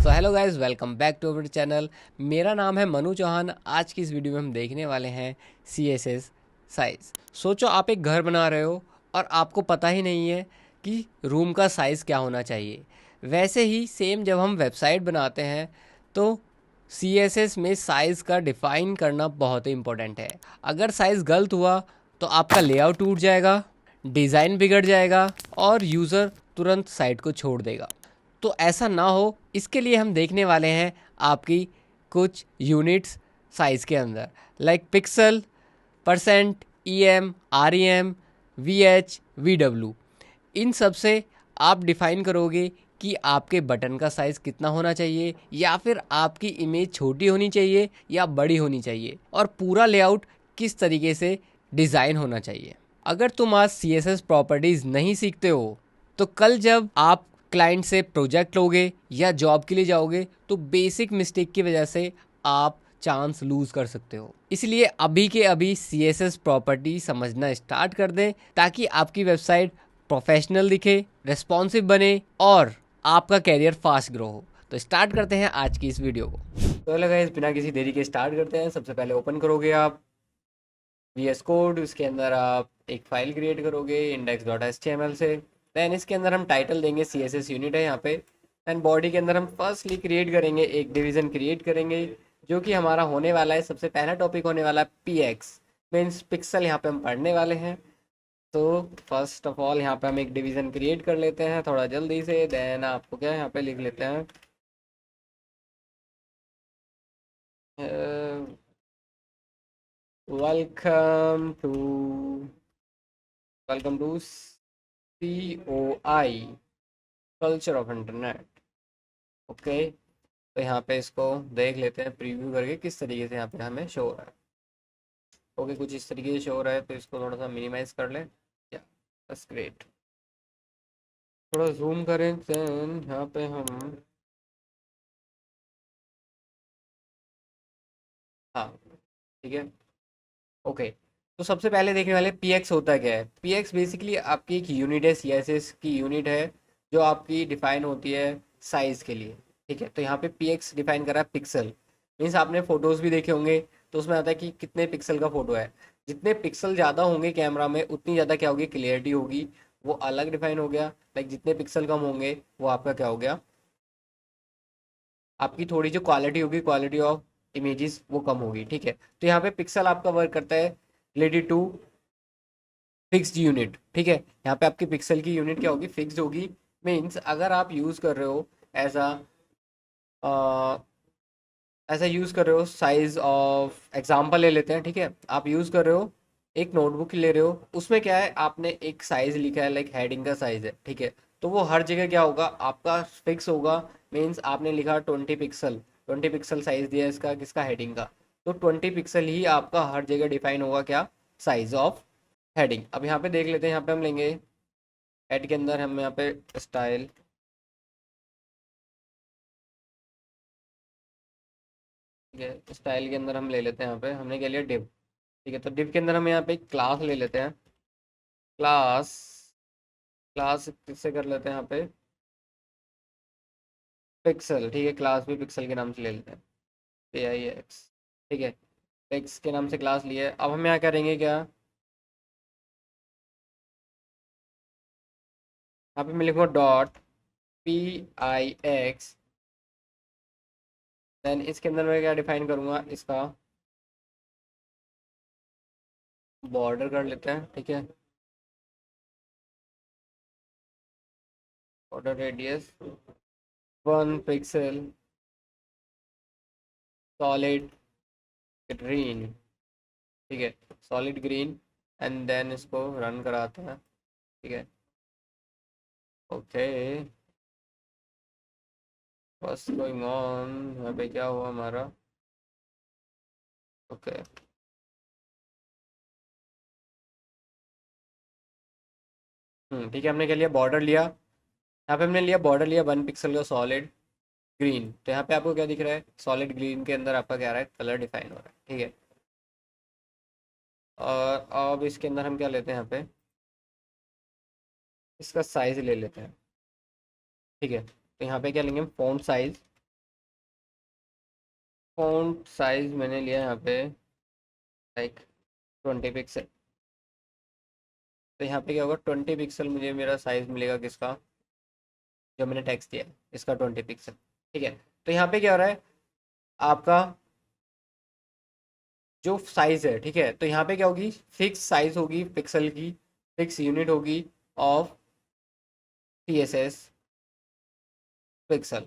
So hello guys, welcome back to our channel. मेरा नाम है मनु चौहान। आज की इस वीडियो में हम देखने वाले हैं सी एस एस साइज़। सोचो आप एक घर बना रहे हो और आपको पता ही नहीं है कि रूम का साइज़ क्या होना चाहिए। वैसे ही सेम जब हम वेबसाइट बनाते हैं तो सी एस एस में साइज़ का डिफ़ाइन करना बहुत ही इम्पोर्टेंट है। अगर साइज़ गलत हुआ तो आपका लेआउट टूट जाएगा, डिज़ाइन बिगड़ जाएगा और यूज़र तुरंत साइट को छोड़ देगा। तो ऐसा ना हो, इसके लिए हम देखने वाले हैं आपकी कुछ यूनिट्स साइज़ के अंदर, like pixel, percent, E M, R E M, V H, V W. इन सब से आप डिफ़ाइन करोगे कि आपके बटन का साइज़ कितना होना चाहिए, या फिर आपकी इमेज छोटी होनी चाहिए या बड़ी होनी चाहिए, और पूरा लेआउट किस तरीके से डिज़ाइन होना चाहिए। अगर तुम आज सी एस एस प्रॉपर्टीज़ नहीं सीखते हो तो कल जब आप क्लाइंट से प्रोजेक्ट लोगे या जॉब के लिए जाओगे तो बेसिक मिस्टेक की वजह से आप चांस लूज कर सकते हो। इसलिए अभी के अभी सी एस एस प्रॉपर्टी समझना स्टार्ट कर दें ताकि आपकी वेबसाइट प्रोफेशनल दिखे, रिस्पॉन्सिव बने और आपका कैरियर फास्ट ग्रो हो। तो स्टार्ट करते हैं आज की इस वीडियो को। तो हेलो गाइस, बिना किसी देरी के स्टार्ट करते हैं। सबसे पहले ओपन करोगे आप वी एस कोड, उसके अंदर आप एक फाइल क्रिएट करोगे index dot H T M L से। दैन इसके अंदर हम टाइटल देंगे सी एस एस यूनिट है यहाँ पे। दैन बॉडी के अंदर हम फर्स्टली क्रिएट करेंगे एक डिवीज़न क्रिएट करेंगे, जो कि हमारा होने वाला है, सबसे पहला टॉपिक होने वाला है पी एक्स, मीन्स पिक्सल। यहाँ पे हम पढ़ने वाले हैं। तो फर्स्ट ऑफ ऑल यहाँ पे हम एक डिवीज़न क्रिएट कर लेते हैं थोड़ा जल्दी से। देन आपको क्या यहाँ पे लिख लेते हैं welcome to C O I, culture of internet. Okay, तो यहाँ पे इसको देख लेते हैं प्रीव्यू करके किस तरीके से यहाँ पे हमें शो हो रहा है। ओके, कुछ इस तरीके से शो हो रहा है, तो इसको थोड़ा सा मिनिमाइज कर लें। या बस ग्रेट, थोड़ा जूम करें। देन यहाँ पे हम, हाँ ठीक है, ओके। तो सबसे पहले देखने वाले पी एक्स होता क्या है। पी एक्स बेसिकली आपकी एक यूनिट है, सी एस एस की यूनिट है, जो आपकी डिफाइन होती है साइज़ के लिए। ठीक है, तो यहाँ पे पी एक्स डिफाइन करा है पिक्सल। मीन्स आपने फोटोज़ भी देखे होंगे, तो उसमें आता है कि कितने पिक्सल का फोटो है। जितने पिक्सल ज़्यादा होंगे कैमरा में उतनी ज़्यादा क्या होगी, क्लियरिटी होगी। वो अलग डिफाइन हो गया। लाइक जितने पिक्सल कम होंगे वो आपका क्या हो गया, आपकी थोड़ी जो क्वालिटी होगी, क्वालिटी ऑफ इमेजेस वो कम होगी। ठीक है, तो यहाँ पे पिक्सल आपका वर्क करता है रिलेटेड टू फिक्स्ड यूनिट। ठीक है, यहाँ पे आपकी पिक्सल की यूनिट क्या होगी, फिक्स्ड होगी। मीन्स अगर आप यूज़ कर रहे हो ऐसा ऐसा यूज़ कर रहे हो, साइज ऑफ एग्जांपल ले लेते हैं। ठीक है, आप यूज़ कर रहे हो, एक नोटबुक ले रहे हो, उसमें क्या है, आपने एक साइज़ लिखा है, लाइक हेडिंग का साइज़ है। ठीक है, तो वो हर जगह क्या होगा, आपका फिक्स होगा। मीन्स आपने लिखा 20 पिक्सल, 20 पिक्सल साइज़ दिया इसका, किसका, हेडिंग का। तो 20 पिक्सल ही आपका हर जगह डिफाइन होगा, क्या, साइज ऑफ हेडिंग। अब यहाँ पे देख लेते हैं, यहाँ पे हम लेंगे हेड के अंदर हम यहाँ पे स्टाइल, ठीक है, स्टाइल के अंदर हम ले लेते हैं, यहाँ पे हमने क्या लिया, डिव। ठीक है, तो डिव के अंदर हम यहाँ पे क्लास ले लेते हैं। क्लास, क्लास किससे कर लेते हैं यहाँ पे, पिक्सल। ठीक है, क्लास भी पिक्सल के नाम से ले लेते हैं, ए आई एक्स। ठीक है, एक्स के नाम से क्लास लिए। अब हम यहाँ करेंगे क्या, यहाँ पे मैं लिखूँगा dot P I X. Then इसके अंदर मैं क्या डिफाइन करूँगा, इसका बॉर्डर कर लेते हैं। ठीक है, border radius 1 pixel, solid green. ठीक है, सॉलिड ग्रीन। एंड देन इसको रन कराते हैं। ठीक है, ओके, बस गोइंग ऑन। यहाँ पे क्या हुआ हमारा, ओके, ठीक है, हमने क्या लिया, बॉर्डर लिया। यहाँ पे हमने लिया बॉर्डर, लिया 1 पिक्सल का सॉलिड ग्रीन। तो यहाँ पे आपको क्या दिख रहा है, सॉलिड ग्रीन के अंदर आपका क्या रहा है, कलर डिफाइन हो रहा है। ठीक है, और अब इसके अंदर हम क्या लेते हैं, यहाँ पे इसका साइज ले लेते हैं। ठीक है, तो यहाँ पे क्या लेंगे, फ़ॉन्ट साइज। फ़ॉन्ट साइज़ मैंने लिया यहाँ पे लाइक 20 पिक्सल। तो यहाँ पे क्या होगा, 20 पिक्सल मुझे मेरा साइज़ मिलेगा किसका, जो मैंने टेक्स्ट दिया है इसका 20 पिक्सल। ठीक है, तो यहाँ पे क्या हो रहा है, आपका जो साइज़ है, ठीक है, तो यहाँ पे क्या होगी, फिक्स साइज़ होगी पिक्सल की, फिक्स यूनिट होगी ऑफ CSS पिक्सल।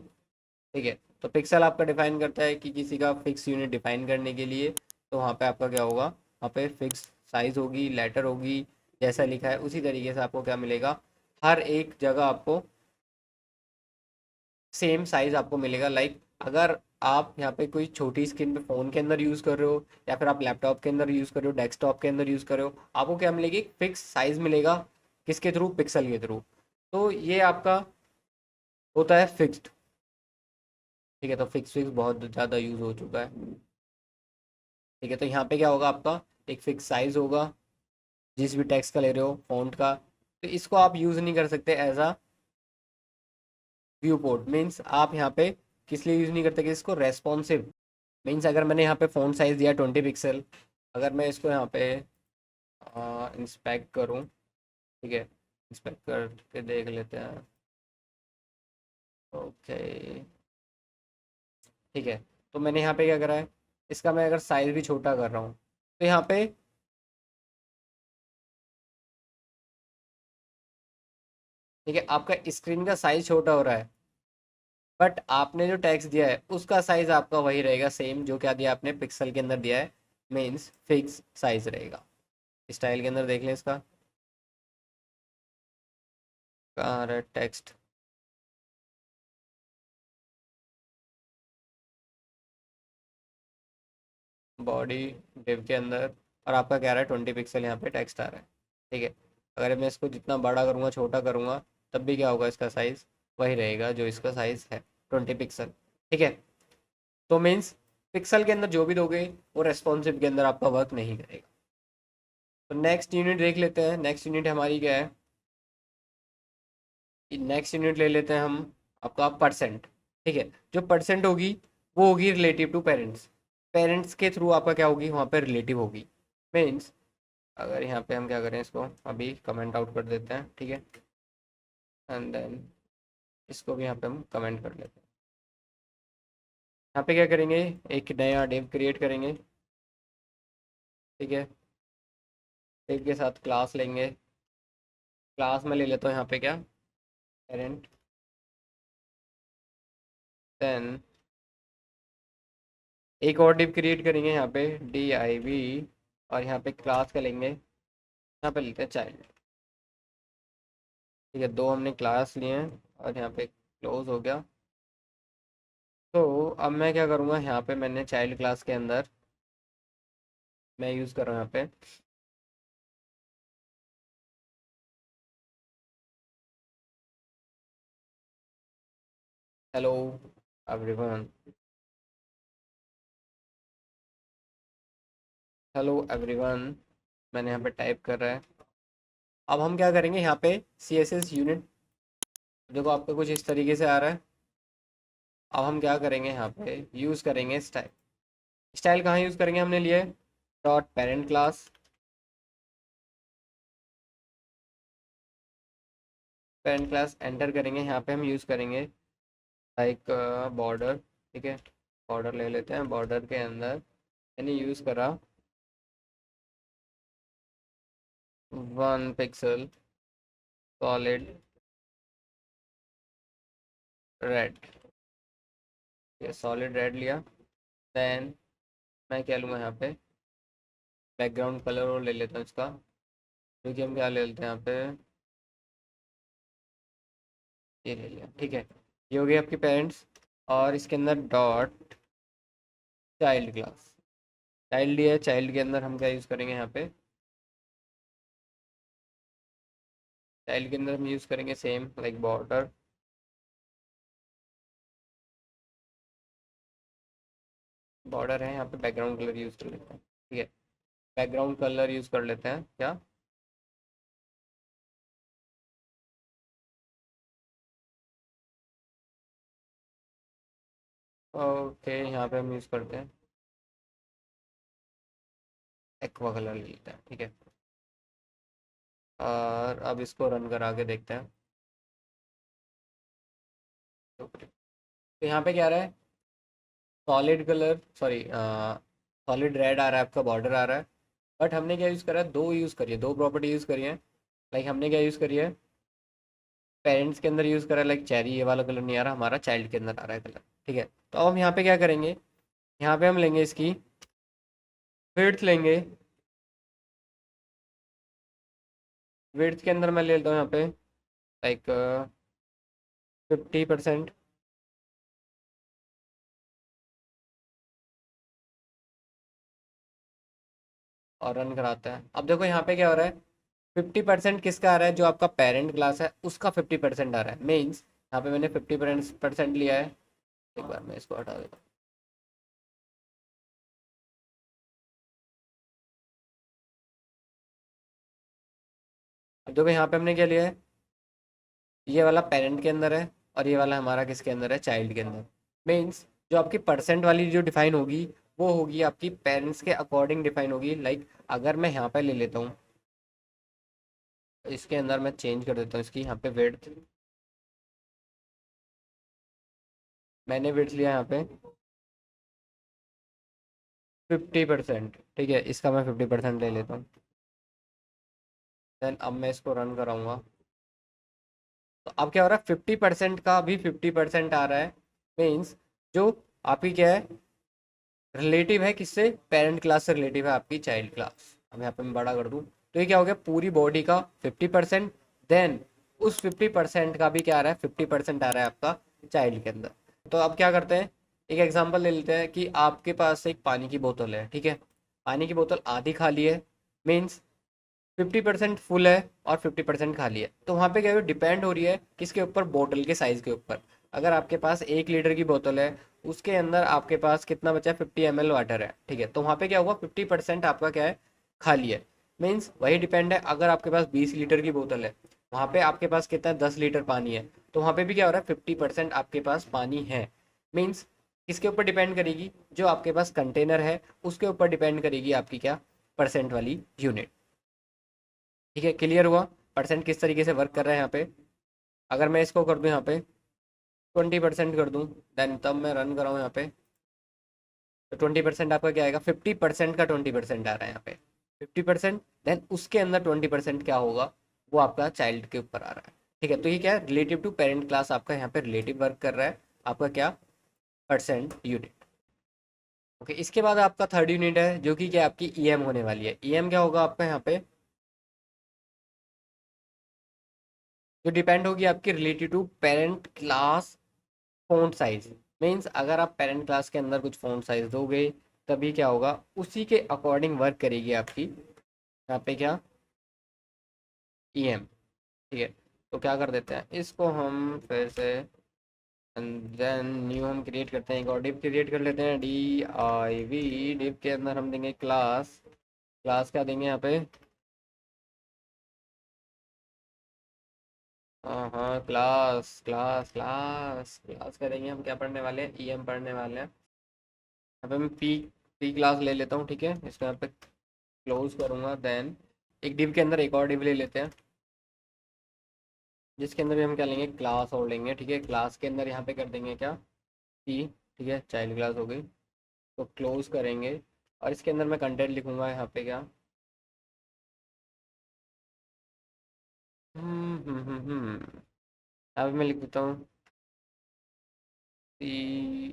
ठीक है, तो पिक्सल आपका डिफाइन करता है कि किसी का फिक्स यूनिट डिफाइन करने के लिए, तो वहाँ पे आपका क्या होगा, वहाँ पे फिक्स साइज होगी, लेटर होगी, जैसा लिखा है उसी तरीके से आपको क्या मिलेगा, हर एक जगह आपको सेम साइज आपको मिलेगा। लाइक अगर आप यहाँ पे कोई छोटी स्क्रीन पे फ़ोन के अंदर यूज़ कर रहे हो, या फिर आप लैपटॉप के अंदर यूज़ कर रहे हो, डेस्कटॉप के अंदर यूज़ कर रहे हो, आपको क्या मिलेगी, एक फिक्स साइज मिलेगा, किसके थ्रू, पिक्सल के थ्रू। तो ये आपका होता है फिक्स्ड। ठीक है, तो फिक्स फिक्स बहुत ज़्यादा यूज़ हो चुका है। ठीक है, तो यहाँ पे क्या होगा, आपका एक फिक्स साइज होगा जिस भी टेक्स्ट का ले रहे हो, फॉन्ट का। तो इसको आप यूज़ नहीं कर सकते as a view port. Means आप यहाँ पे किस लिए यूज़ नहीं करते कि इसको रेस्पॉन्सिव। मीन्स अगर मैंने यहाँ पे फ़ॉन्ट साइज़ दिया 20 पिक्सल, अगर मैं इसको यहाँ पे इंस्पेक्ट करूँ, ठीक है, इंस्पेक्ट करके देख लेते हैं। ओके, ठीक है, तो मैंने यहाँ पे क्या करा है, इसका मैं अगर साइज़ भी छोटा कर रहा हूँ, तो यहाँ पे, ठीक है, आपका स्क्रीन का साइज़ छोटा हो रहा है, बट आपने जो टैक्स दिया है उसका साइज आपका वही रहेगा सेम, जो क्या दिया आपने पिक्सल के अंदर दिया है, मीन्स फिक्स साइज रहेगा। स्टाइल के अंदर देख लें इसका, कहाँ आ रहा है टेक्स्ट, बॉडी, डिव के अंदर, और आपका क्या रहा है 20 पिक्सल यहाँ पे टेक्स्ट आ रहा है। ठीक है, अगर मैं इसको जितना बड़ा करूँगा छोटा करूँगा, तब भी क्या होगा, इसका साइज वही रहेगा जो इसका साइज है, 20 पिक्सल। ठीक है, तो मीन्स पिक्सल के अंदर जो भी दोगे वो रेस्पॉन्सिव के अंदर आपका वर्क नहीं करेगा। तो नेक्स्ट यूनिट देख लेते हैं, नेक्स्ट यूनिट हमारी क्या है, नेक्स्ट यूनिट ले लेते हैं हम, आपका परसेंट। ठीक है, जो परसेंट होगी वो होगी रिलेटिव टू पेरेंट्स। पेरेंट्स के थ्रू आपका क्या होगी, वहाँ पर रिलेटिव होगी। मीन्स अगर यहाँ पे हम क्या करें, इसको अभी कमेंट आउट कर देते हैं, ठीक है, एंड देन इसको भी यहाँ पे हम कमेंट कर लेते हैं। यहाँ पे क्या करेंगे, एक नया डिव क्रिएट करेंगे। ठीक है, डिव के साथ क्लास लेंगे, क्लास में ले लेता हूँ यहाँ पे क्या, पेरेंट। देन एक और डिव क्रिएट करेंगे यहाँ पे, DIV, और यहाँ पे क्लास का लेंगे, यहाँ पे लेते हैं चाइल्ड। ठीक है, दो हमने क्लास लिए हैं, और यहाँ पे क्लोज हो गया। तो अब मैं क्या करूँगा, यहाँ पे मैंने चाइल्ड क्लास के अंदर मैं यूज़ कर रहा हूँ यहाँ पे, हेलो एवरीवन, हेलो एवरीवन, मैंने यहाँ पे टाइप कर रहा है। अब हम क्या करेंगे, यहाँ पे CSS यूनिट देखो आपका कुछ इस तरीके से आ रहा है। अब हम क्या करेंगे, यहाँ पे यूज़ करेंगे स्टाइल। स्टाइल कहाँ यूज़ करेंगे, हमने लिए dot parent class, parent class enter करेंगे, यहाँ पे हम यूज़ करेंगे लाइक बॉर्डर। ठीक है, बॉर्डर ले लेते हैं, बॉर्डर के अंदर मैंने यूज़ करा 1 पिक्सल सॉलिड रेड। ये सॉलिड रेड लिया। देन मैं क्या लूँगा, यहाँ पे बैकग्राउंड कलर और ले लेता हूँ इसका, क्योंकि हम क्या ले लेते हैं यहाँ पे, ये ले लिया। ठीक है, ये हो गई आपकी पेरेंट्स, और इसके अंदर डॉट चाइल्ड क्लास, चाइल्ड है, चाइल्ड के अंदर हम क्या यूज़ करेंगे, यहाँ पे चाइल्ड के अंदर हम यूज़ करेंगे सेम लाइक बॉर्डर, बॉर्डर है, यहाँ पे बैकग्राउंड कलर यूज़ कर लेते हैं। ठीक है, बैकग्राउंड कलर यूज़ कर लेते हैं क्या, ओके, यहाँ पे हम यूज़ करते हैं एक्वा कलर ले लेते हैं, ठीक है। और अब इसको रन करा के देखते हैं। तो यहाँ पे क्या आ रहा है, solid colour, sorry solid red आ रहा है, आपका बॉर्डर आ रहा है। बट हमने क्या यूज़ करा है, दो यूज़ करिए, दो प्रॉपर्टी यूज़ करी है। लाइक हमने क्या यूज़ करी है, पेरेंट्स के अंदर यूज़ करा है, लाइक चेरी, ये वाला कलर नहीं आ रहा हमारा, चाइल्ड के अंदर आ रहा है कलर, ठीक है। तो अब हम यहाँ पे क्या करेंगे, यहाँ पे हम लेंगे इसकी विड्थ लेंगे। विड्थ के अंदर मैं ले लेता हूँ यहाँ पे लाइक 50%। और रन कराते हैं। अब देखो यहाँ पे क्या हो रहा है, 50% किसका आ रहा है, जो आपका पेरेंट क्लास है उसका 50% आ रहा है। मीन्स यहाँ पे मैंने 50% लिया है। एक बार मैं इसको हटा देता हूँ। अब देखो यहाँ पे हमने क्या लिया है, ये वाला पेरेंट के अंदर है और ये वाला हमारा किसके अंदर है, चाइल्ड के अंदर। मीन्स जो आपकी परसेंट वाली जो डिफाइन होगी, वो होगी आपकी पेरेंट्स के अकॉर्डिंग डिफाइन होगी। लाइक अगर मैं यहाँ पे ले लेता हूँ, इसके अंदर मैं चेंज कर देता हूँ इसकी यहाँ पे विड्थ। मैंने विड्थ लिया यहाँ पे 50%, ठीक है, इसका मैं 50% ले लेता हूँ। देन अब मैं इसको रन कराऊंगा। तो अब क्या हो रहा है, 50% का भी 50% आ रहा है। मीन्स जो आपकी क्या है, रिलेटिव है किससे, पेरेंट क्लास से रिलेटिव है आपकी चाइल्ड क्लास। अब यहाँ पे मैं बड़ा कर दूँ तो ये क्या हो गया, पूरी बॉडी का 50%। देन उस 50% का भी क्या आ रहा है, 50% आ रहा है आपका चाइल्ड के अंदर। तो अब क्या करते हैं, एक एग्जांपल ले लेते हैं कि आपके पास एक पानी की बोतल है, ठीक है। पानी की बोतल आधी खाली है। मीन्स 50% फुल है और 50% खाली है। तो वहाँ पे क्या डिपेंड हो रही है किसके ऊपर, बोतल के साइज के ऊपर। अगर आपके पास 1 लीटर की बोतल है, उसके अंदर आपके पास कितना बचा है, 50 ml वाटर है, ठीक है। तो वहाँ पे क्या हुआ, 50% आपका क्या है, खाली है। मीन्स वही डिपेंड है, अगर आपके पास 20 लीटर की बोतल है, वहाँ पे आपके पास कितना है, 10 लीटर पानी है। तो वहाँ पे भी क्या हो रहा है, 50% आपके पास पानी है। मीन्स किसके ऊपर डिपेंड करेगी, जो आपके पास कंटेनर है उसके ऊपर डिपेंड करेगी आपकी क्या, परसेंट वाली यूनिट। ठीक है, क्लियर हुआ परसेंट किस तरीके से वर्क कर रहा है यहाँ पे। अगर मैं इसको कर दूँ यहाँ पे 20% कर दूँ, देन तब मैं रन कराऊँ यहाँ पे, तो 20% आपका क्या आएगा, 50% का 20% आ रहा है यहाँ पे। 50%, देन उसके अंदर 20% क्या होगा, वो आपका चाइल्ड के ऊपर आ रहा है। ठीक है, तो ये क्या है, रिलेटिव टू पेरेंट क्लास आपका यहाँ पे रिलेटिव वर्क कर रहा है, आपका क्या, परसेंट यूनिट। ओके, इसके बाद आपका थर्ड यूनिट है जो कि क्या आपकी ईएम होने वाली है। ईएम क्या होगा आपका यहाँ पे, जो डिपेंड होगी आपकी related to parent class font size. Means अगर आप पेरेंट क्लास के अंदर कुछ फ़ॉन्ट साइज दोगे, तभी क्या होगा, उसी के अकॉर्डिंग वर्क करेगी आपकी यहाँ पे क्या, ईएम। ठीक है, तो क्या कर देते हैं, इसको हम फिर से देन न्यू हम क्रिएट करते हैं, एक और डिव क्रिएट कर लेते हैं, DIV। डिव के अंदर हम देंगे क्लास। क्लास क्या देंगे यहाँ पे, हाँ हाँ, क्लास क्लास क्लास क्लास करेंगे हम, क्या पढ़ने वाले हैं, ईएम पढ़ने वाले हैं। यहाँ पे मैं पी क्लास ले लेता हूँ, ठीक है। इसको यहाँ पे क्लोज करूँगा। देन एक डिव के अंदर एक और डिव ले लेते हैं, जिसके अंदर भी हम क्या लेंगे, क्लास और लेंगे, ठीक है। क्लास के अंदर यहाँ पे कर देंगे क्या, पी, ठीक है, चाइल्ड क्लास हो गई। तो क्लोज करेंगे और इसके अंदर मैं कंटेंट लिखूंगा यहाँ पे क्या, यहाँ पे मैं लिख देता हूँ COI,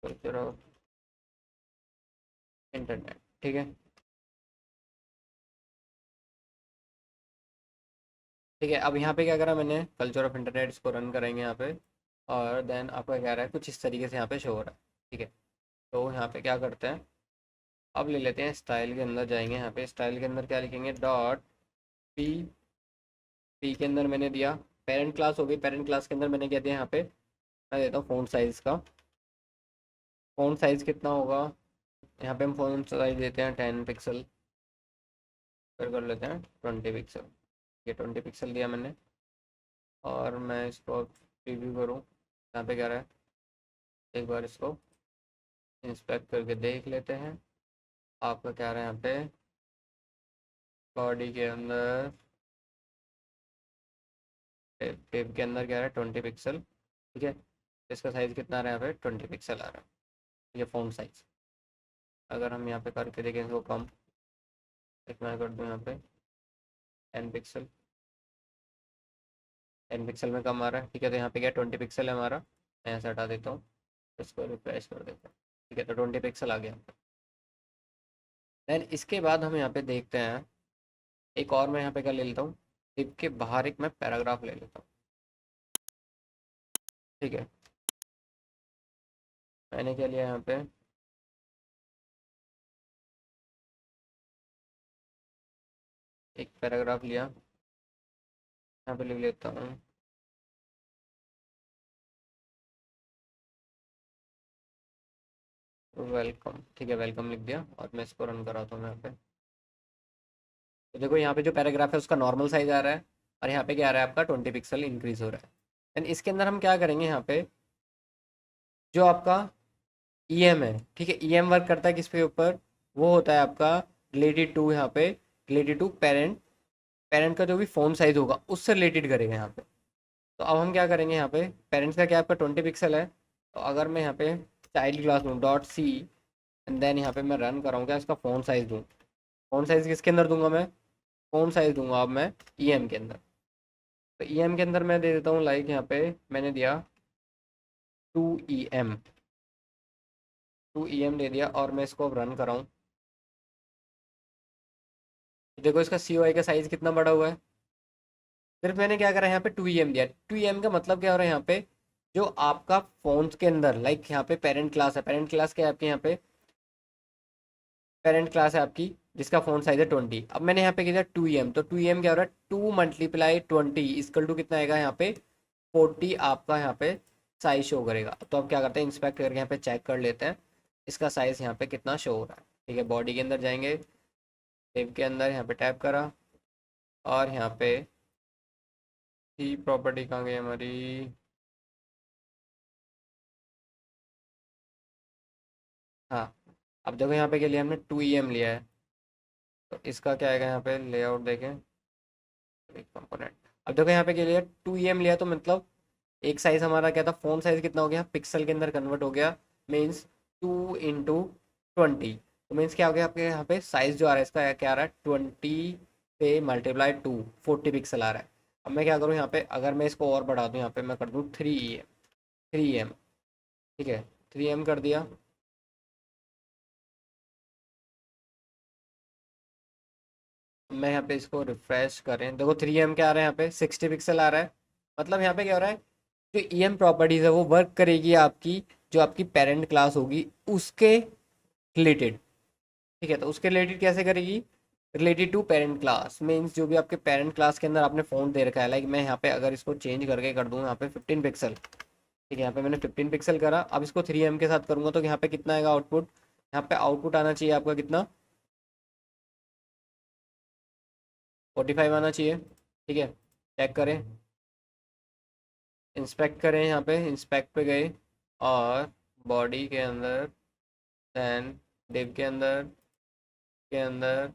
कल्चर ऑफ इंटरनेट, ठीक है। ठीक है, अब यहाँ पे क्या करा मैंने, कल्चर ऑफ इंटरनेट, इसको रन करेंगे यहाँ पे। और देन आपका क्या रहा है, कुछ इस तरीके से यहाँ पे शो हो रहा है, ठीक है। तो यहाँ पे क्या करते हैं, अब ले लेते हैं स्टाइल के अंदर जाएंगे, यहाँ पे स्टाइल के अंदर क्या लिखेंगे, डॉट पी। पी के अंदर मैंने दिया पेरेंट क्लास हो गई, पेरेंट क्लास के अंदर मैंने क्या दिया यहाँ पे, मैं देता हूँ फ़ॉन्ट साइज़ का। फ़ॉन्ट साइज़ कितना होगा, यहाँ पे हम फ़ॉन्ट साइज़ देते हैं 10 पिक्सल। फिर कर लेते हैं 20 पिक्सल। ये 20 पिक्सल दिया मैंने, और मैं इसको प्रीव्यू करूँ। यहाँ पे क्या रहा है, एक बार इसको इंस्पेक्ट करके देख लेते हैं। आपका क्या रहा है यहाँ पे, बॉडी के अंदर, टेप के अंदर क्या रहा है, 20 पिक्सल। ठीक है, इसका साइज़ कितना आ रहा है, यहाँ पे 20 पिक्सल आ रहा है, ये फ़ॉन्ट साइज़। अगर हम यहाँ पे करके देखें इसको कम, एक मैं कर दूँ यहाँ पे 10 पिक्सल, 10 पिक्सल में कम आ रहा है। ठीक है, तो यहाँ पे क्या 20 पिक्सल है हमारा, मैं यहाँ से हटा देता हूँ, इसको रिफ्रेश कर देता हूँ। ठीक है, तो 20 पिक्सल आ गया। देन इसके बाद हम यहाँ पे देखते हैं, एक और मैं यहाँ पे क्या ले लेता हूँ, टिप के बाहर एक मैं पैराग्राफ ले लेता हूँ। ठीक है, मैंने क्या लिया यहाँ पे, एक पैराग्राफ लिया, यहाँ पे लिख लेता हूँ वेलकम। ठीक है, वेलकम लिख दिया, और मैं इसको रन कराता हूँ यहाँ पे। तो देखो यहाँ पे जो पैराग्राफ है उसका नॉर्मल साइज आ रहा है, और यहाँ पे क्या आ रहा है, आपका 20 पिक्सल इंक्रीज हो रहा है। एंड इसके अंदर हम क्या करेंगे, यहाँ पे जो आपका ईएम है, ठीक है, ईएम वर्क करता है किसके ऊपर, वो होता है आपका रिलेटेड टू, यहाँ पे रिलेटेड टू पेरेंट। पेरेंट का जो भी फ़ोन साइज होगा उससे रिलेटेड करेगा यहाँ पे। तो अब हम क्या करेंगे, यहाँ पे पेरेंट्स का क्या आपका 20 पिक्सल है, तो अगर मैं यहाँ पे चाइल्ड क्लास दूँ डॉट सी, एंड देन यहाँ पे मैं रन कराऊँ, क्या इसका फ़ोन साइज़ दूँ। फ़ोन साइज़ किसके अंदर दूंगा मैं, फ़ोन साइज़ दूंगा अब मैं ईएम के अंदर। तो ईएम के अंदर मैं दे देता हूँ, लाइक यहाँ पे मैंने दिया 2EM, 2EM दे दिया, और मैं इसको अब रन कराऊँ। देखो इसका COI का साइज़ कितना बड़ा हुआ है। सिर्फ मैंने क्या करा, यहाँ पे 2EM दिया। 2EM का मतलब क्या हो रहा है, यहाँ पे जो आपका फ़ोन के अंदर, लाइक यहाँ पे पेरेंट क्लास है, पेरेंट क्लास क्या है आपके, यहाँ पे पेरेंट क्लास है आपकी जिसका फ़ोन साइज है 20। अब मैंने यहाँ पे किया 2EM, तो 2EM क्या हो रहा है, 2 × 20 इक्वल टू कितना आएगा यहाँ पे 40, आपका यहाँ पे साइज शो करेगा। तो अब क्या करते हैं, इंस्पेक्ट करके यहाँ पे चेक कर लेते हैं इसका साइज़ यहाँ पे कितना शो हो रहा है। ठीक है, बॉडी के अंदर जाएंगे, टेप के अंदर यहाँ पे टैप करा, और यहाँ पे ही प्रॉपर्टी कहाँ गई हमारी, हाँ। अब देखो यहाँ पे के लिए हमने 2EM लिया है, तो इसका क्या आएगा यहाँ पे, लेआउट देखें, एक कंपोनेंट। अब देखो यहाँ पे के लिए 2EM लिया, तो मतलब एक साइज हमारा क्या था, फोन साइज कितना हो गया, पिक्सल के अंदर कन्वर्ट हो गया, मीन्स 2 × 20। तो मीन्स क्या हो गया आपके यहाँ पे साइज जो आ रहा है इसका क्या आ रहा है, 20 पे × 2 40 पिक्सल आ रहा है। अब मैं क्या करूँ यहाँ पे, अगर मैं इसको और बढ़ा दूँ, यहाँ पे मैं कर दूँ 3M। ठीक है, 3M कर दिया। मैं यहाँ पे इसको रिफ्रेश करें, देखो 3M क्या आ रहा है, यहाँ पे 60 पिक्सल आ रहा है। मतलब यहाँ पे क्या हो रहा है, जो EM प्रॉपर्टीज़ है वो वर्क करेगी आपकी, जो आपकी पेरेंट क्लास होगी उसके रिलेटेड। ठीक है, तो उसके रिलेटेड कैसे करेगी, related to parent class, means जो भी आपके पेरेंट क्लास के अंदर आपने फ़ोन दे रखा है, लाइक मैं यहाँ पे अगर इसको चेंज करके कर दूँ यहाँ पे 15 पिक्सल। ठीक है, यहाँ पे मैंने 15 पिक्सल करा, अब इसको 3M के साथ करूँगा तो यहाँ पे कितना आएगा आउटपुट, यहाँ पे आउटपुट आना चाहिए आपका कितना, 45 आना चाहिए। ठीक है, चेक करें, इंस्पेक्ट करें, यहाँ पे इंस्पेक्ट पे गए, और बॉडी के अंदर, दैन डिव के अंदर,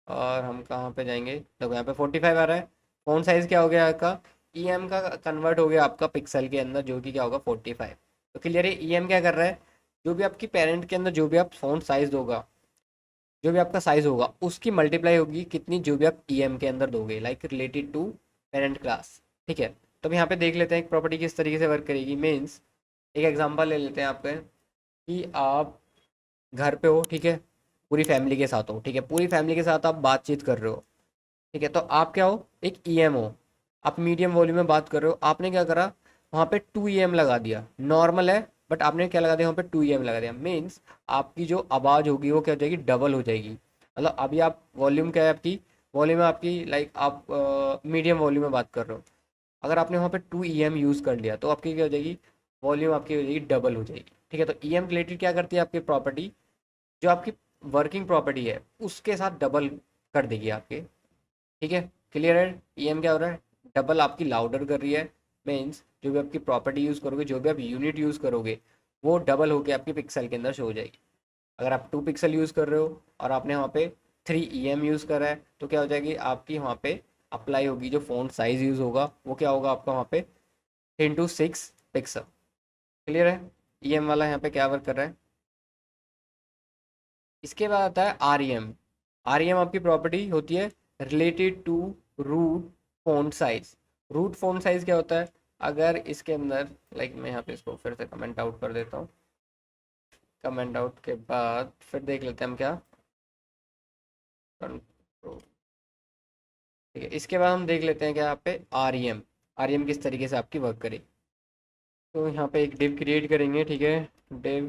और हम कहाँ पे जाएंगे, देखो यहाँ पे 45 आ रहा है। फ़ोन साइज़ क्या हो गया आपका, EM का कन्वर्ट हो गया आपका पिक्सल के अंदर, जो कि क्या होगा 45। तो क्लियर है, EM क्या कर रहा है, जो भी आपकी पेरेंट के अंदर जो भी आप फ़ोन साइज़ होगा, जो भी आपका साइज़ होगा उसकी मल्टीप्लाई होगी कितनी, जो भी आप EM के अंदर दोगे, like related to parent class. ठीक है, तो अब यहाँ पे देख लेते हैं एक प्रॉपर्टी किस तरीके से वर्क करेगी, मीन्स एक एग्जांपल ले लेते हैं आपके, कि आप घर पे हो, ठीक है, पूरी फैमिली के साथ हो, ठीक है, पूरी फैमिली के साथ आप बातचीत कर रहे हो। ठीक है, तो आप क्या हो, एक EM हो, आप मीडियम वॉल्यूम में बात कर रहे हो, आपने क्या करा, वहाँ पे 2EM लगा दिया, नॉर्मल है बट आपने क्या लगा दिया, वहाँ पे 2EM लगा दिया, मीन्स आपकी जो आवाज़ होगी वो क्या हो जाएगी, डबल हो जाएगी। मतलब अभी आप वॉल्यूम क्या है आपकी, वॉल्यूम है आपकी, लाइक आप मीडियम वॉल्यूम में बात कर रहे हो, अगर आपने वहाँ पे 2EM यूज़ कर लिया तो आपकी क्या हो जाएगी, वॉल्यूम आपकी हो जाएगी, डबल हो जाएगी। ठीक है, तो EM रिलेटेड क्या करती है आपकी प्रॉपर्टी, जो आपकी वर्किंग प्रॉपर्टी है उसके साथ डबल कर देगी आपके। ठीक है, क्लियर है। ईएम क्या हो रहा है, डबल आपकी लाउडर कर रही है। मीन्स जो भी आपकी प्रॉपर्टी यूज़ करोगे, जो भी आप यूनिट यूज़ करोगे, वो डबल होके आपके पिक्सल के अंदर शो हो जाएगी। अगर आप 2 पिक्सल यूज़ कर रहे हो और आपने वहाँ पे 3 EM यूज़ करा है, तो क्या हो जाएगी आपकी वहाँ पे अप्लाई होगी, जो फ़ॉन्ट साइज़ यूज़ होगा वो क्या होगा आपका वहाँ पे 10 to 6 पिक्सल। क्लियर है। ईएम वाला यहाँ पे क्या वर्क कर रहा है। इसके बाद आता है आरईएम। आरईएम आपकी प्रॉपर्टी होती है related to root font size. Root font size क्या होता है, अगर इसके अंदर लाइक मैं यहाँ पे इसको फिर से कमेंट आउट कर देता हूँ। कमेंट आउट के बाद फिर देख लेते हैं हम क्या। कंट्रोल। ठीक है, इसके बाद हम देख लेते हैं क्या यहाँ पे आरईएम। आरईएम किस तरीके से आपकी वर्क करेगी। तो यहाँ पे एक डिव क्रिएट करेंगे। ठीक है, डिव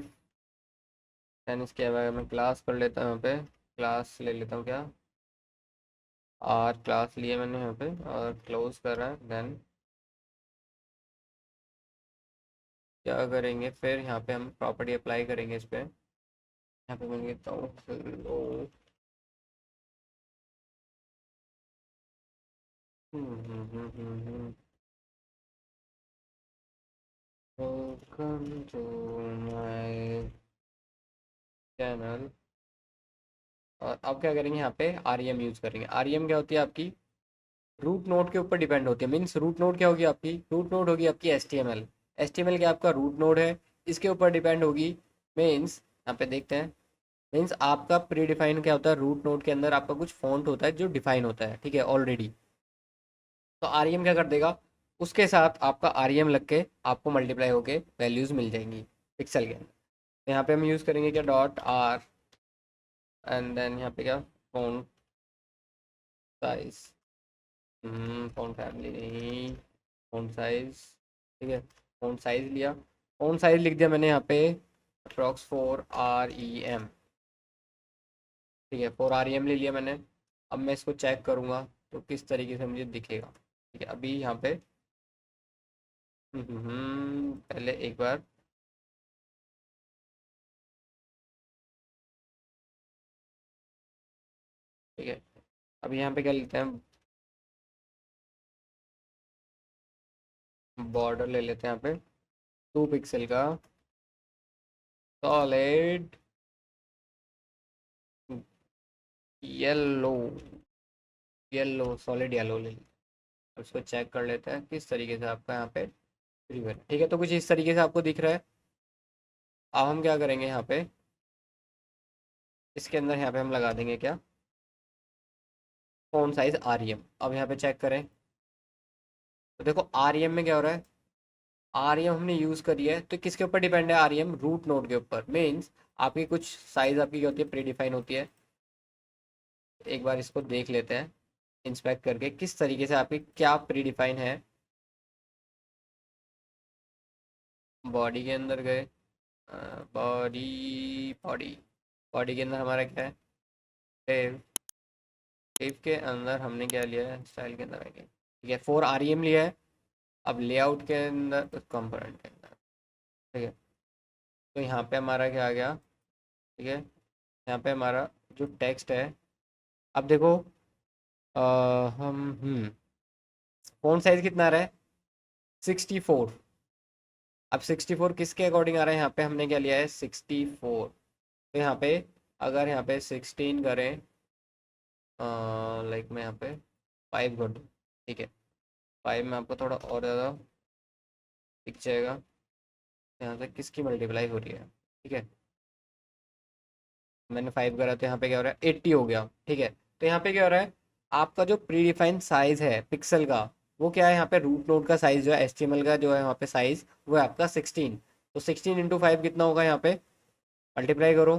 देन इसके बाद मैं क्लास कर लेता हूँ। यहाँ पे क्लास ले लेता हूँ क्या, आर क्लास लिए मैंने यहाँ पे और क्लोज कर रहा है। देन क्या करेंगे फिर यहाँ पे हम प्रॉपर्टी अप्लाई करेंगे इस पे। यहाँ पे मैं लिखता हूँ hello. Welcome to my channel. और अब क्या करेंगे, यहाँ पे आरईएम यूज़ करेंगे। आरईएम क्या होती है आपकी, रूट नोड के ऊपर डिपेंड होती है। मीन्स रूट नोड क्या होगी आपकी, रूट नोड होगी आपकी एचटीएमएल। एचटीएमएल क्या आपका रूट नोड है, इसके ऊपर डिपेंड होगी। मीन्स यहाँ पे देखते हैं, मीन्स आपका प्री डिफाइन क्या होता है, रूट नोड के अंदर आपका कुछ फॉन्ट होता है जो डिफाइन होता है। ठीक है, ऑलरेडी। तो आरईएम क्या कर देगा, उसके साथ आपका आरईएम लग के आपको मल्टीप्लाई होके वैल्यूज़ मिल जाएंगी पिक्सल के अंदर। तो यहाँ पे हम यूज़ करेंगे क्या, डॉट आर एंड देन यहाँ पे क्या, फॉन्ट साइज। फॉन्ट फैमिली नहीं, फॉन्ट साइज। ठीक है, फॉन्ट साइज लिया। फॉन्ट साइज लिख दिया मैंने यहाँ पे अप्रॉक्स 4 REM। ठीक है, 4 REM ले लिया मैंने। अब मैं इसको चेक करूँगा तो किस तरीके से मुझे दिखेगा। ठीक है, अभी यहाँ पे पहले एक बार ठीक है, अब यहाँ पे क्या लेते हैं, बॉर्डर ले लेते हैं यहाँ पे 2 पिक्सल का solid yellow. Yellow solid yellow ले लेते हैं। उसको चेक कर लेते हैं किस तरीके से आपका यहाँ पे रिवर। ठीक है, तो कुछ इस तरीके से आपको दिख रहा है। अब हम क्या करेंगे यहाँ पे, इसके अंदर यहाँ पे हम लगा देंगे क्या, फ़ॉन्ट साइज आरईएम। अब यहाँ पे चेक करें तो देखो आरईएम में क्या हो रहा है, आरईएम हमने यूज़ करी है तो किसके ऊपर डिपेंड है, आरईएम रूट नोड के ऊपर। मीन्स आपकी कुछ साइज आपकी क्या होती है, प्री डिफाइन होती है। एक बार इसको देख लेते हैं इंस्पेक्ट करके किस तरीके से आपकी क्या प्री डिफाइन है। बॉडी के अंदर गए, बॉडी बॉडी बॉडी के अंदर हमारा क्या है, टेप। टेप के अंदर हमने क्या लिया है, स्टाइल के अंदर आएंगे। ठीक है, 4 REM लिया है। अब लेआउट के अंदर कंपोनेंट के अंदर। ठीक है, तो यहाँ पे हमारा क्या आ गया। ठीक है, यहाँ पे हमारा जो टेक्स्ट है, अब देखो अ, हम फ़ॉन्ट साइज कितना आ रहा है, 64। अब 64 किसके अकॉर्डिंग आ रहा है, यहाँ पे हमने क्या लिया है 64। तो यहाँ पे अगर यहाँ पे 16 करें, लाइक मैं यहाँ पे 5 कर दूँ। ठीक है, 5 में आपको थोड़ा और ज़्यादा दिख जाएगा। यहाँ से किसकी मल्टीप्लाई हो रही है। ठीक है, मैंने 5 करा तो यहाँ पे क्या हो रहा है 80 हो गया। ठीक है, तो यहाँ पे क्या हो रहा है, आपका जो प्री डिफाइंड साइज है पिक्सल का, वो क्या है यहाँ पे रूट नोड का साइज जो है, एचटीएमएल का जो है वहाँ पे साइज वो है आपका 16। तो 16 × 5 कितना होगा, यहाँ पे मल्टीप्लाई करो।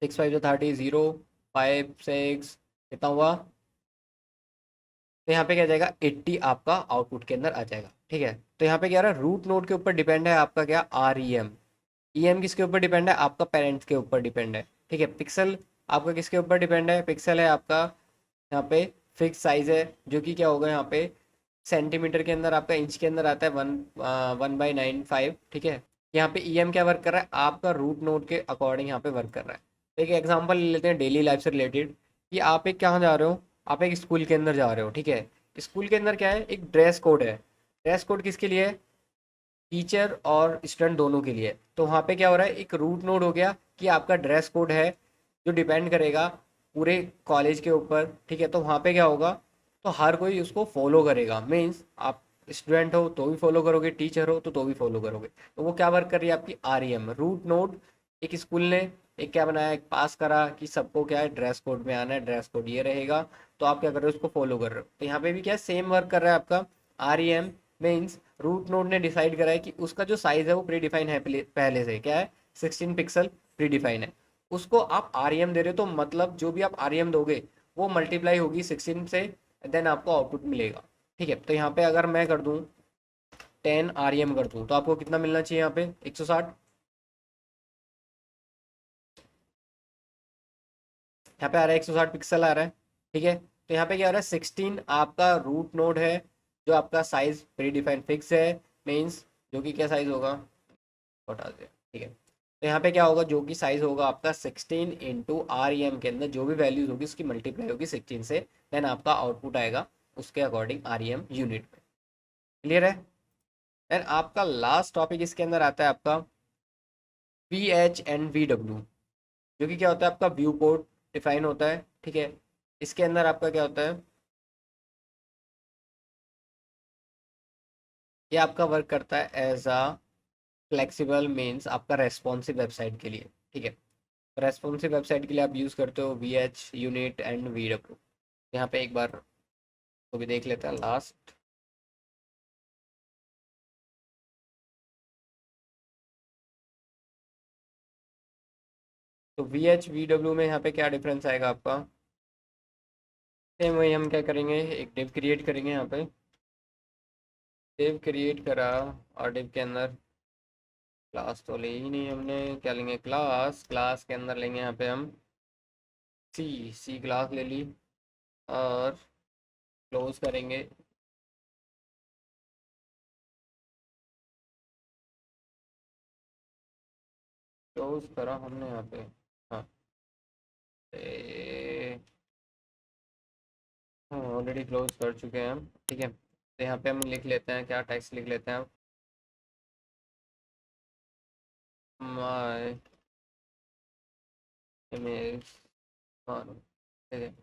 6 5 30, 0 5 6 कितना हुआ, तो यहाँ पे क्या जाएगा 80 आपका आउटपुट के अंदर आ जाएगा। ठीक है, तो यहाँ पे क्या रहा है, रूट नोड के ऊपर डिपेंड है आपका क्या, आरईएम। ईएम किसके ऊपर डिपेंड है, आपका पेरेंट्स के ऊपर डिपेंड है। ठीक है, पिक्सल आपका किसके ऊपर डिपेंड है, पिक्सल है आपका यहाँ पे फिक्स साइज है, जो कि क्या होगा यहाँ पे सेंटीमीटर के अंदर, आपका इंच के अंदर आता है 1/95। ठीक है, यहाँ पे ईएम क्या वर्क कर रहा है, आपका रूट नोड के अकॉर्डिंग यहाँ पे वर्क कर रहा है। तो एक एग्जांपल ले लेते हैं डेली लाइफ से रिलेटेड। कि आप एक कहाँ जा रहे हो, आप एक स्कूल के अंदर जा रहे हो, ठीक है। स्कूल के अंदर क्या है, एक ड्रेस कोड है। ड्रेस कोड किसके लिए है, टीचर और स्टूडेंट दोनों के लिए। तो वहाँ पे क्या हो रहा है, एक रूट नोड हो गया कि आपका ड्रेस कोड है, जो डिपेंड करेगा पूरे कॉलेज के ऊपर, ठीक है। तो वहाँ पे क्या होगा, तो हर कोई उसको फॉलो करेगा। मीन्स आप स्टूडेंट हो तो भी फॉलो करोगे, टीचर हो तो भी फॉलो करोगे। तो वो क्या वर्क कर रही है, आपकी R E M root node. एक स्कूल ने एक क्या बनाया, एक पास करा कि सबको क्या है, ड्रेस कोड में आना है, ड्रेस कोड ये रहेगा। तो आप क्या कर रहे हो, उसको फॉलो कर रहे हो। तो यहाँ पे भी क्या सेम वर्क कर रहा है आपका R E M. Means root node ने डिसाइड करा है कि उसका जो साइज है वो प्री डिफाइन है, पहले से क्या है, 16 पिक्सल प्री डिफाइन है। उसको आप आर ई एम दे रहे हो, तो मतलब जो भी आप आर ई एम दोगे वो मल्टीप्लाई होगी 16 से, देन आपको आउटपुट मिलेगा, ठीक है। तो यहाँ पे अगर मैं कर दूँ 10 REM कर दूँ, तो आपको कितना मिलना चाहिए यहाँ पे, 160। यहाँ पे आ रहा है 160 पिक्सल आ रहा है, ठीक है। तो यहाँ पे क्या आ रहा है, 16 आपका रूट नोड है, जो आपका साइज प्री डिफाइंड फिक्स है। मीन्स जो कि क्या साइज होगा, हटा दिया, ठीक है। तो यहाँ पे क्या होगा, जो कि साइज होगा आपका 16 × REM के अंदर जो भी वैल्यूज होगी उसकी मल्टीप्लाई होगी 16 से, देन आपका आउटपुट आएगा उसके अकॉर्डिंग REM यूनिट में। क्लियर है। देन आपका लास्ट टॉपिक इसके अंदर आता है आपका VH and VW, जो कि क्या होता है, आपका व्यू पोर्ट डिफाइन होता है, ठीक है। इसके अंदर आपका क्या होता है, ये आपका वर्क करता है एज अ फ्लेक्सिबल, मीन्स आपका रेस्पॉन्सिव वेबसाइट के लिए, ठीक है। रेस्पॉन्सिव वेबसाइट के लिए आप यूज़ करते हो VH यूनिट एंड VW। यहाँ पे एक बार तो भी देख लेते हैं लास्ट। तो VH VW में यहाँ पे क्या डिफरेंस आएगा आपका, सेम वही हम क्या करेंगे, एक डिव क्रिएट करेंगे यहाँ पे। डिव क्रिएट करा, और डिव के अंदर क्लास तो ले ही नहीं हमने, क्या लेंगे, क्लास। क्लास के अंदर लेंगे यहाँ पे हम सी क्लास ले ली, और क्लोज करेंगे। क्लोज करा हमने यहाँ पे, हाँ। हाँ ऑलरेडी क्लोज कर चुके हैं हम, ठीक है। तो यहाँ पे हम लिख लेते हैं, क्या टेक्स्ट लिख लेते हैं, माय इमेज, ठीक है।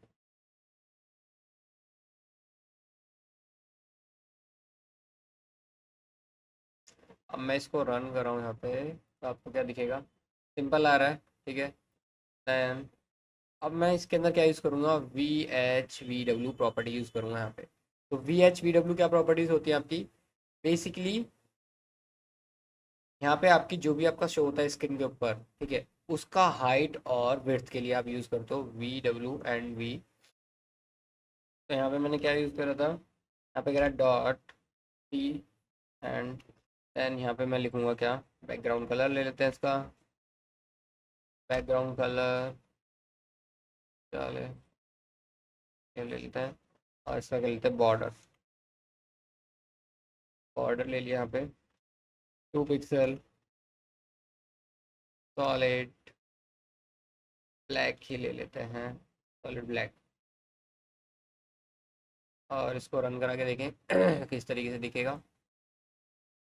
अब मैं इसको रन कर रहा हूँ यहाँ पे, तो आपको क्या दिखेगा, सिंपल आ रहा है, ठीक है। दैन अब मैं इसके अंदर क्या यूज़ करूँगा, VH VW प्रॉपर्टी यूज़ करूँगा यहाँ पे। तो VH VW क्या प्रॉपर्टीज़ होती है आपकी, बेसिकली यहाँ पे आपकी जो भी आपका शो होता है स्क्रीन के ऊपर, ठीक है, उसका हाइट और विड्थ के लिए आप यूज़ करते हो VW एंड V। तो यहाँ पे मैंने क्या यूज़ करा था, यहाँ पे कह रहा डॉट P, एंड देन यहाँ पे मैं लिखूँगा क्या, बैकग्राउंड कलर ले लेते हैं इसका, बैकग्राउंड कलर क्या ले, ये ले लेते हैं, और इसका कर लेते हैं बॉर्डर। बॉर्डर ले लिया यहाँ पे 2 पिक्सल, सॉलिड ब्लैक ही ले लेते हैं, सॉलिड ब्लैक। और इसको रन करा के देखें किस तरीके से दिखेगा,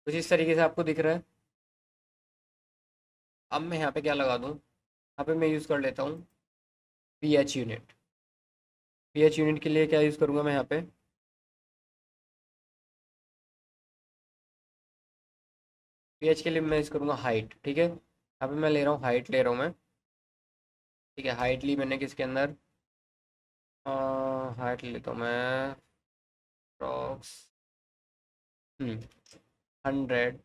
कुछ इस तरीके से आपको दिख रहा है। अब मैं यहाँ पे क्या लगा दूँ, यहाँ पे मैं यूज़ कर लेता हूँ VH यूनिट। VH यूनिट के लिए क्या यूज़ करूँगा मैं यहाँ पे, VH के लिए मैं यूज़ करूँगा हाइट, ठीक है। यहाँ पे मैं ले रहा हूँ हाइट, ले रहा हूँ मैं, ठीक है। हाइट ली मैंने किसके अंदर, हाइट ले लेता हूँ मैं, अप्रॉक्स 100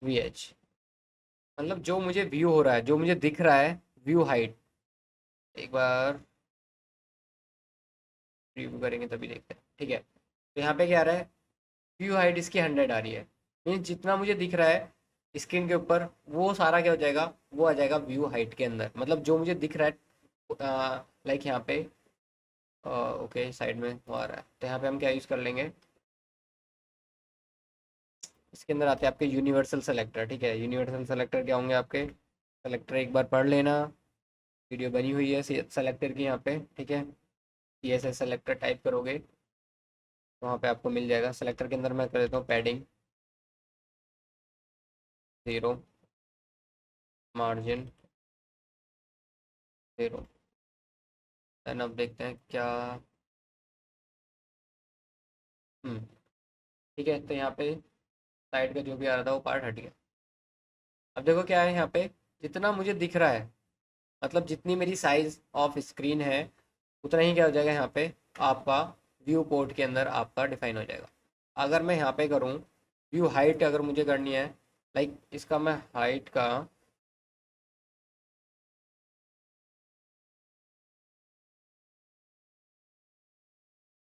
VH, मतलब जो मुझे व्यू हो रहा है, जो मुझे दिख रहा है, व्यू हाइट। एक बार रिव्यू करेंगे तभी देखते हैं, ठीक है। तो यहाँ पे क्या आ रहा है, व्यू हाइट इसकी 100 आ रही है। मीन्स जितना मुझे दिख रहा है स्क्रीन के ऊपर, वो सारा क्या हो जाएगा, वो आ जाएगा व्यू हाइट के अंदर। मतलब जो मुझे दिख रहा है, लाइक यहाँ पे, ओके साइड में वो आ रहा है। तो यहाँ पे हम क्या यूज़ कर लेंगे, इसके अंदर आते हैं आपके यूनिवर्सल सेलेक्टर, ठीक है। यूनिवर्सल सेलेक्टर क्या होंगे आपके, सेलेक्टर एक बार पढ़ लेना, वीडियो बनी हुई है सेलेक्टर की यहाँ पे, ठीक है। CSS सेलेक्टर टाइप करोगे तो वहाँ पे आपको मिल जाएगा। सेलेक्टर के अंदर मैं कर देता हूँ पैडिंग 0, मार्जिन 0। देन अब देखते हैं क्या। हम्म, ठीक है। तो यहाँ पे साइड का जो भी आ रहा था वो पार्ट हट गया। अब देखो क्या है यहाँ पे, जितना मुझे दिख रहा है, मतलब जितनी मेरी साइज ऑफ स्क्रीन है उतना ही क्या हो जाएगा यहाँ पे आपका व्यू पोर्ट के अंदर आपका डिफाइन हो जाएगा। अगर मैं यहाँ पे करूँ व्यू हाइट, अगर मुझे करनी है, लाइक इसका मैं हाइट का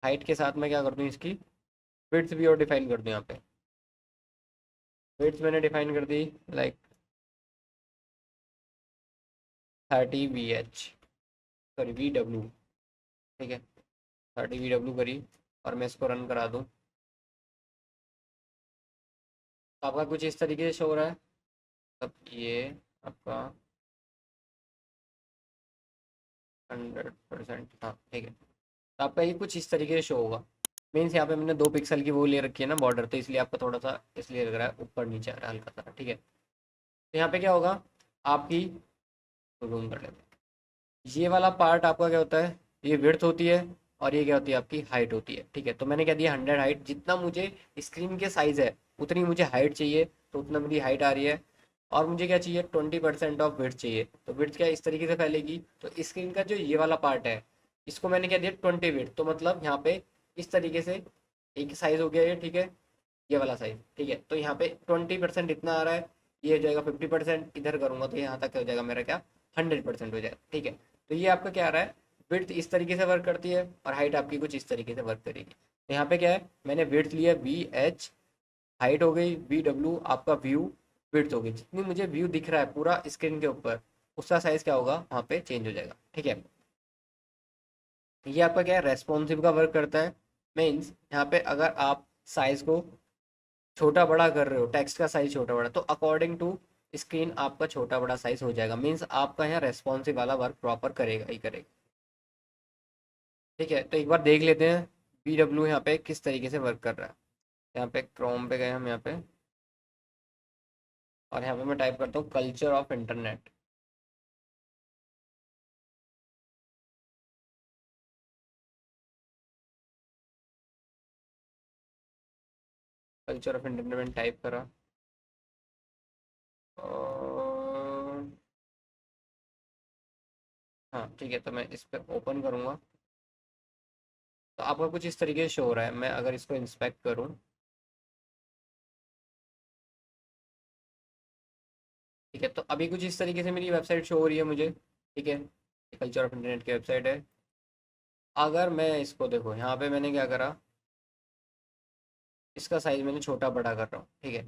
हाइट के साथ मैं क्या कर दूँ, इसकी विड्थ भी और डिफाइन कर दूँ यहाँ पे। विड्थ मैंने डिफाइन कर दी लाइक 30 VH, सॉरी VW, ठीक है। 30 VW करी और मैं इसको रन करा दूँ तो आपका कुछ इस तरीके से शो हो रहा है। तब ये आपका 100%, हाँ ठीक है। तो आपका ये कुछ इस तरीके से शो होगा। मीन्स यहाँ पे मैंने 2 पिक्सल की वो ले रखी है ना बॉर्डर, तो इसलिए आपका थोड़ा सा इसलिए लग रहा है ऊपर नीचे आ रहा है हल्का सा, ठीक है। तो यहाँ पे क्या होगा आपकी, जूम कर लेते हैं। ये वाला पार्ट आपका क्या होता है, ये विड्थ होती है और ये क्या होती है आपकी हाइट होती है, ठीक है। तो मैंने क्या दिया 100 हाइट, जितना मुझे स्क्रीन के साइज़ है उतनी मुझे हाइट चाहिए, तो उतना मेरी हाइट आ रही है। और मुझे क्या चाहिए, 20% ऑफ विड्थ चाहिए। तो विड्थ क्या इस तरीके से फैलेगी, तो स्क्रीन का जो ये वाला पार्ट है इसको मैंने क्या दिया 20 विड्थ, तो मतलब यहाँ पे इस तरीके से एक साइज़ हो गया ये, ठीक है। ये वाला साइज, ठीक है। तो यहाँ पे 20% इतना आ रहा है, ये हो जाएगा 50%, इधर करूंगा तो यहाँ तक हो जाएगा मेरा क्या 100% हो जाएगा, ठीक है। तो ये आपका क्या आ रहा है, विड्थ इस तरीके से वर्क करती है और हाइट आपकी कुछ इस तरीके से वर्क करेगी। तो यहाँ पे क्या है, मैंने विड्थ लिया VH, हाइट हो गई VW, आपका व्यू विड्थ हो गई। जितनी मुझे व्यू दिख रहा है पूरा स्क्रीन के ऊपर उसका साइज क्या होगा वहाँ पे चेंज हो जाएगा, ठीक है। ये आपका क्या है, रेस्पॉन्सिव का वर्क करता है। मीन्स यहाँ पे अगर आप साइज को छोटा बड़ा कर रहे हो, टेक्स्ट का साइज छोटा बड़ा, तो अकॉर्डिंग टू स्क्रीन आपका छोटा बड़ा साइज हो जाएगा। मीन्स आपका यहाँ रेस्पॉन्सिव वाला वर्क प्रॉपर करेगा ही करेगा, ठीक है। तो एक बार देख लेते हैं VW यहाँ पे किस तरीके से वर्क कर रहा है। यहाँ पे क्रोम पे गए हम यहाँ पे, और यहाँ पे मैं टाइप करता हूँ culture of internet. Culture of internet मैंने टाइप करा और हाँ ठीक है। तो मैं इस पर ओपन करूँगा तो आपका कुछ इस तरीके से शो हो रहा है। मैं अगर इसको इंस्पेक्ट करूँ, ठीक है, तो अभी कुछ इस तरीके से मेरी वेबसाइट शो हो रही है मुझे, ठीक है। कल्चर ऑफ इंटरनेट की वेबसाइट है। अगर मैं इसको देखो यहाँ पे मैंने क्या करा, इसका साइज मैंने छोटा बड़ा कर रहा हूँ, ठीक है।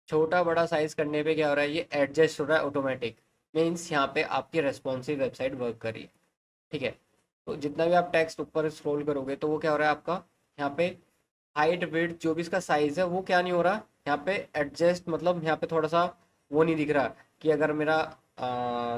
छोटा बड़ा साइज करने पे क्या हो रहा है, ये एडजस्ट हो रहा है ऑटोमेटिक। मीन्स यहाँ पे आपकी रेस्पॉन्सिव वेबसाइट वर्क कर रही है, ठीक है। तो जितना भी आप टेक्स्ट ऊपर स्क्रॉल करोगे तो वो क्या हो रहा है आपका यहाँ पे हाइट विड्थ जो भी इसका साइज है वो क्या नहीं हो रहा यहाँ पे एडजस्ट, मतलब यहाँ पे थोड़ा सा वो नहीं दिख रहा कि अगर मेरा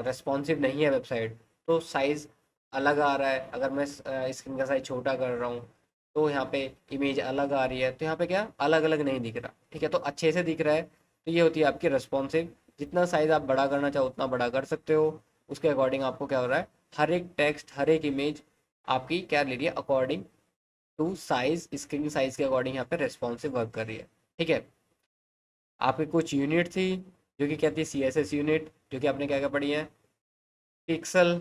रेस्पॉन्सिव नहीं है वेबसाइट तो साइज अलग आ रहा है। अगर मैं स्क्रीन का साइज छोटा कर रहा हूँ तो यहाँ पे इमेज अलग आ रही है, तो यहाँ पे क्या अलग अलग नहीं दिख रहा, ठीक है। तो अच्छे से दिख रहा है, तो ये होती है आपकी रेस्पॉन्सिव। जितना साइज आप बड़ा करना चाहो उतना बड़ा कर सकते हो। उसके अकॉर्डिंग आपको क्या हो रहा है, हर एक टेक्स्ट हर एक इमेज आपकी क्या ले रही है according to size, screen size के अकॉर्डिंग यहाँ पे रेस्पॉन्सिव वर्क कर रही है, ठीक है। आपकी कुछ यूनिट थी जो कि क्या थी, CSS यूनिट, जो कि आपने क्या क्या पढ़ी है, पिक्सल,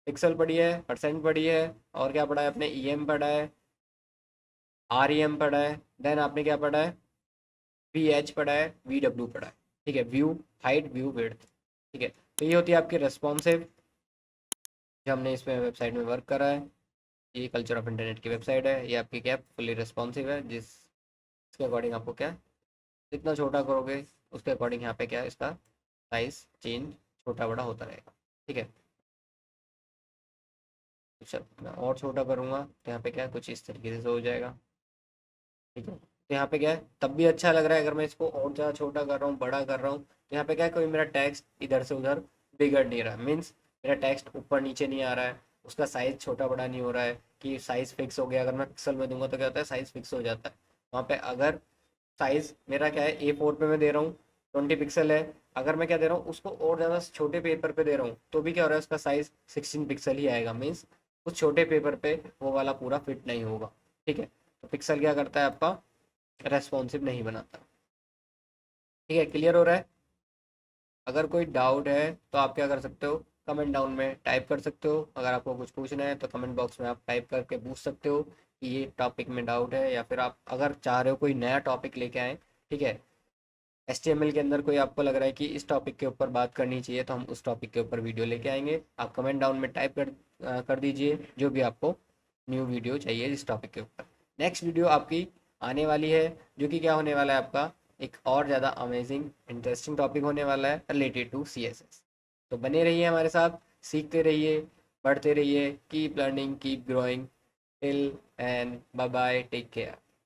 पिक्सल पढ़ी है, परसेंट पढ़ी है, और क्या पढ़ा है आपने, EM पढ़ा है, REM पढ़ा है। देन आपने क्या पढ़ा है, VH पढ़ा है, VW पढ़ा है, ठीक है। व्यू हाइट व्यू विड्थ, ठीक है। तो ये होती है आपकी रेस्पॉन्सिव जो हमने इसमें वेबसाइट में वर्क करा है। ये कल्चर ऑफ इंटरनेट की वेबसाइट है, ये आपकी क्या फुली रेस्पॉन्सिव है, जिसके अकॉर्डिंग आपको क्या जितना छोटा करोगे उसके अकॉर्डिंग यहाँ पे क्या है इसका साइज चेंज छोटा बड़ा होता रहेगा, ठीक है। अच्छा मैं और छोटा करूँगा तो यहाँ पे क्या कुछ इस तरीके से हो जाएगा, ठीक है। तो यहाँ पे क्या है तब भी अच्छा लग रहा है। अगर मैं इसको और ज़्यादा छोटा कर रहा हूँ बड़ा कर रहा हूँ तो यहाँ पे क्या है कोई मेरा टैक्स इधर से उधर बिगड़ नहीं रहा। मीन्स मेरा टेक्स्ट ऊपर नीचे नहीं आ रहा है, उसका साइज़ छोटा बड़ा नहीं हो रहा है कि साइज़ फिक्स हो गया। अगर मैं पिक्सल में दूंगा तो क्या होता है, साइज़ फिक्स हो जाता है। वहाँ पे अगर साइज़ मेरा क्या है, A4 पे मैं दे रहा हूँ 20 पिक्सल है, अगर मैं क्या दे रहा हूँ उसको और ज़्यादा छोटे पेपर पे दे रहा हूँ तो भी क्या हो रहा है, उसका साइज़ 16 पिक्सल ही आएगा। मीन्स उस छोटे पेपर पे वो वाला पूरा फिट नहीं होगा। ठीक है, तो पिक्सल क्या करता है, आपका रेस्पॉन्सिव नहीं बनाता। ठीक है, क्लियर हो रहा है? अगर कोई डाउट है तो आप क्या कर सकते हो, कमेंट डाउन में टाइप कर सकते हो। अगर आपको कुछ पूछना है तो कमेंट बॉक्स में आप टाइप करके पूछ सकते हो कि ये टॉपिक में डाउट है, या फिर आप अगर चाह रहे हो कोई नया टॉपिक लेके आए। ठीक है, HTML के अंदर कोई आपको लग रहा है कि इस टॉपिक के ऊपर बात करनी चाहिए तो हम उस टॉपिक के ऊपर वीडियो लेके आएंगे। आप कमेंट डाउन में टाइप कर दीजिए जो भी आपको न्यू वीडियो चाहिए इस टॉपिक के ऊपर। नेक्स्ट वीडियो आपकी आने वाली है, जो कि क्या होने वाला है, आपका एक और ज़्यादा अमेजिंग इंटरेस्टिंग टॉपिक होने वाला है रिलेटेड टू CSS। तो बने रहिए हमारे साथ, सीखते रहिए, पढ़ते रहिए, keep learning, keep growing. Till end bye bye, take care.